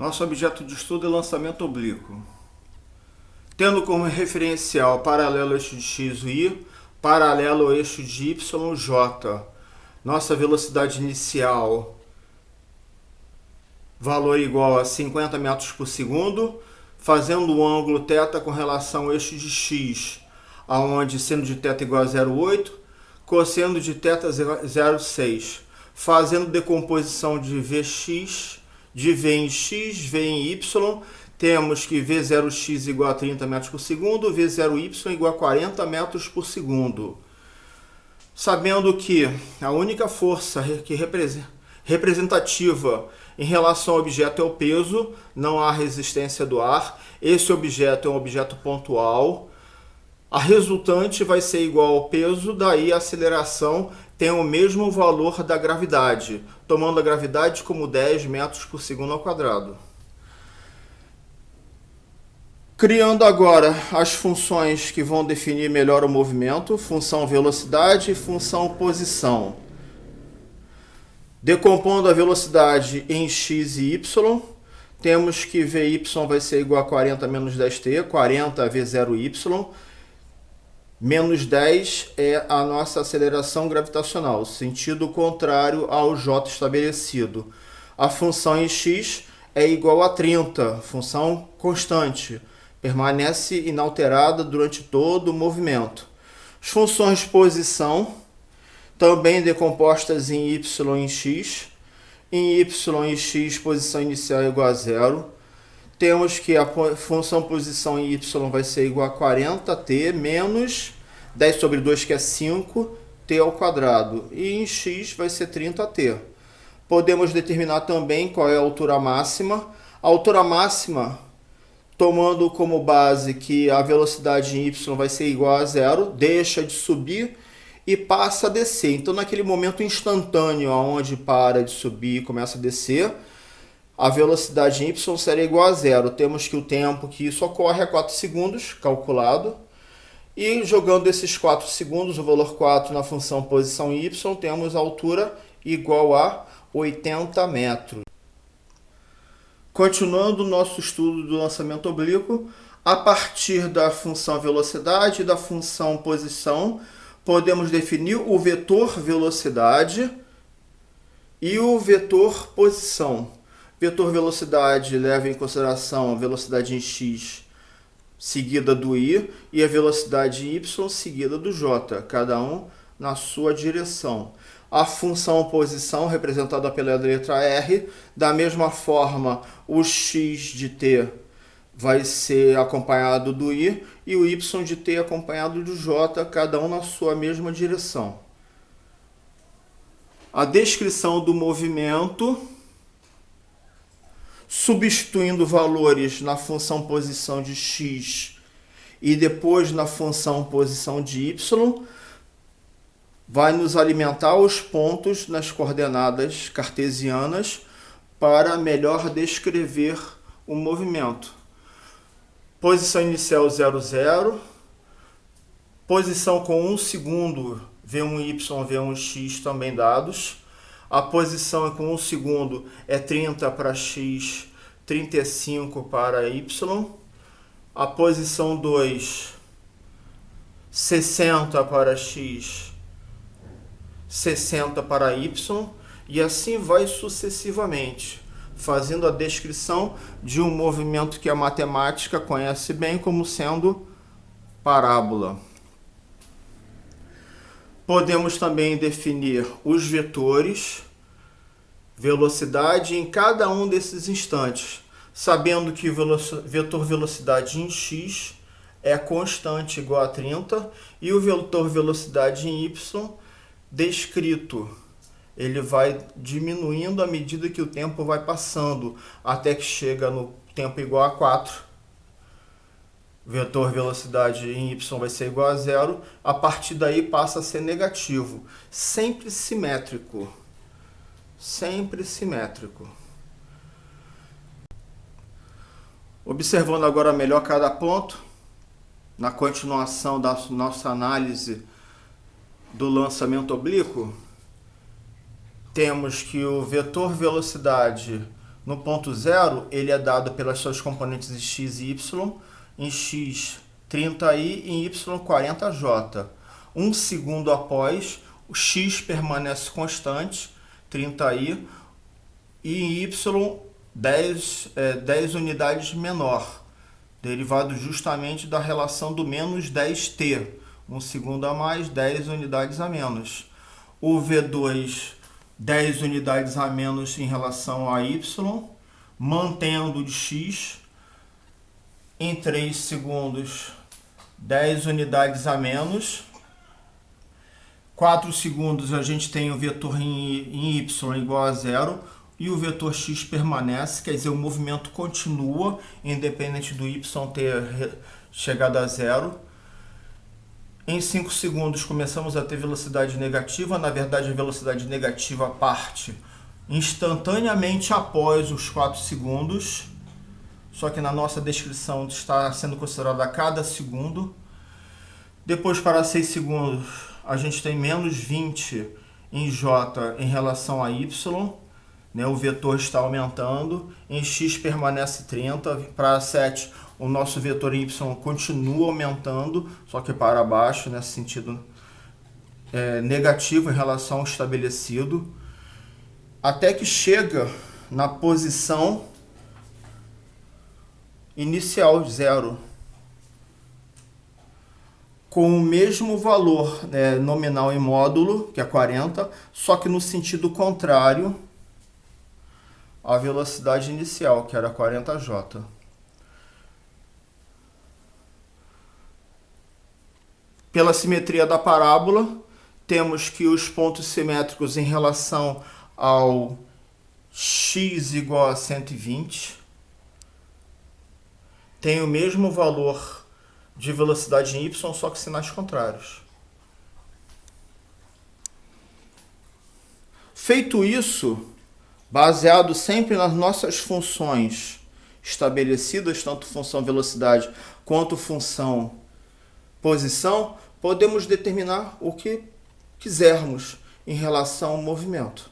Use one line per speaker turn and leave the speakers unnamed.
Nosso objeto de estudo é lançamento oblíquo. Tendo como referencial paralelo ao eixo de x, y, paralelo ao eixo de y, j. Nossa velocidade inicial, valor igual a 50 metros por segundo, fazendo o ângulo θ com relação ao eixo de x, onde seno de θ igual a 0,8, cosseno de θ 0,6, fazendo decomposição de Vx, de V em x, V em y, temos que V0x igual a 30 metros por segundo, V0y igual a 40 metros por segundo. Sabendo que a única força que representativa em relação ao objeto é o peso, não há resistência do ar, esse objeto é um objeto pontual, a resultante vai ser igual ao peso, daí a aceleração tem o mesmo valor da gravidade, tomando a gravidade como 10 metros por segundo ao quadrado. Criando agora as funções que vão definir melhor o movimento, função velocidade e função posição. Decompondo a velocidade em x e y, temos que Vy vai ser igual a 40 menos 10t, 40 V0y, menos 10 é a nossa aceleração gravitacional, sentido contrário ao j estabelecido. A função em x é igual a 30, função constante, permanece inalterada durante todo o movimento. As funções posição, também decompostas em y e x. Em y e x, posição inicial é igual a 0. Temos que a função posição em y vai ser igual a 40t menos 10 sobre 2, que é 5, t ao quadrado. E em x vai ser 30t. Podemos determinar também qual é a altura máxima. A altura máxima, tomando como base que a velocidade em y vai ser igual a 0, deixa de subir e passa a descer. Então, naquele momento instantâneo, onde para de subir e começa a descer, a velocidade em y será igual a 0. Temos que o tempo que isso ocorre é 4 segundos, calculado. E jogando esses 4 segundos, o valor 4 na função posição y, temos a altura igual a 80 metros. Continuando o nosso estudo do lançamento oblíquo, a partir da função velocidade e da função posição, podemos definir o vetor velocidade e o vetor posição. Vetor velocidade leva em consideração a velocidade em x seguida do y e a velocidade em y seguida do j, cada um na sua direção. A função posição, representada pela letra R, da mesma forma, o x de t vai ser acompanhado do y e o y de t acompanhado do j, cada um na sua mesma direção. A descrição do movimento, substituindo valores na função posição de x e depois na função posição de y, vai nos alimentar os pontos nas coordenadas cartesianas para melhor descrever o movimento. Posição inicial 0, 0. Posição com 1 segundo, V1y, V1x também dados. A posição com 1 segundo é 30 para x, 35 para y. A posição 2, 60 para x, 60 para y, e assim vai sucessivamente, fazendo a descrição de um movimento que a matemática conhece bem como sendo parábola. Podemos também definir os vetores, velocidade em cada um desses instantes, sabendo que o vetor velocidade em x é constante igual a 30 e o vetor velocidade em y descrito, ele vai diminuindo à medida que o tempo vai passando, até que chega no tempo igual a 4. Vetor velocidade em y vai ser igual a 0, a partir daí passa a ser negativo, sempre simétrico. Sempre simétrico. Observando agora melhor cada ponto, na continuação da nossa análise do lançamento oblíquo, temos que o vetor velocidade No ponto zero, ele é dado pelas suas componentes em x e y, em x 30i e em y 40j. 1 segundo após, o x permanece constante, 30i, e em y 10 unidades menor, derivado justamente da relação do menos 10t, 1 segundo a mais, 10 unidades a menos. O V2, 10 unidades a menos em relação a y, mantendo de x, em 3 segundos, 10 unidades a menos. 4 segundos a gente tem o vetor em y igual a zero e o vetor x permanece, quer dizer, o movimento continua, independente do y ter chegado a zero. Em 5 segundos começamos a ter velocidade negativa, na verdade a velocidade negativa parte instantaneamente após os 4 segundos, só que na nossa descrição está sendo considerada a cada segundo. Depois, para 6 segundos, a gente tem menos 20 em j em relação a y, né? O vetor está aumentando, em x permanece 30, para 7 o nosso vetor em y continua aumentando, só que para baixo, nesse sentido negativo em relação ao estabelecido, até que chega na posição inicial, zero, com o mesmo valor nominal em módulo, que é 40, só que no sentido contrário à velocidade inicial, que era 40j. Pela simetria da parábola, temos que os pontos simétricos em relação ao x igual a 120 têm o mesmo valor de velocidade em y, só que sinais contrários. Feito isso, baseado sempre nas nossas funções estabelecidas, tanto função velocidade quanto função posição, podemos determinar o que quisermos em relação ao movimento.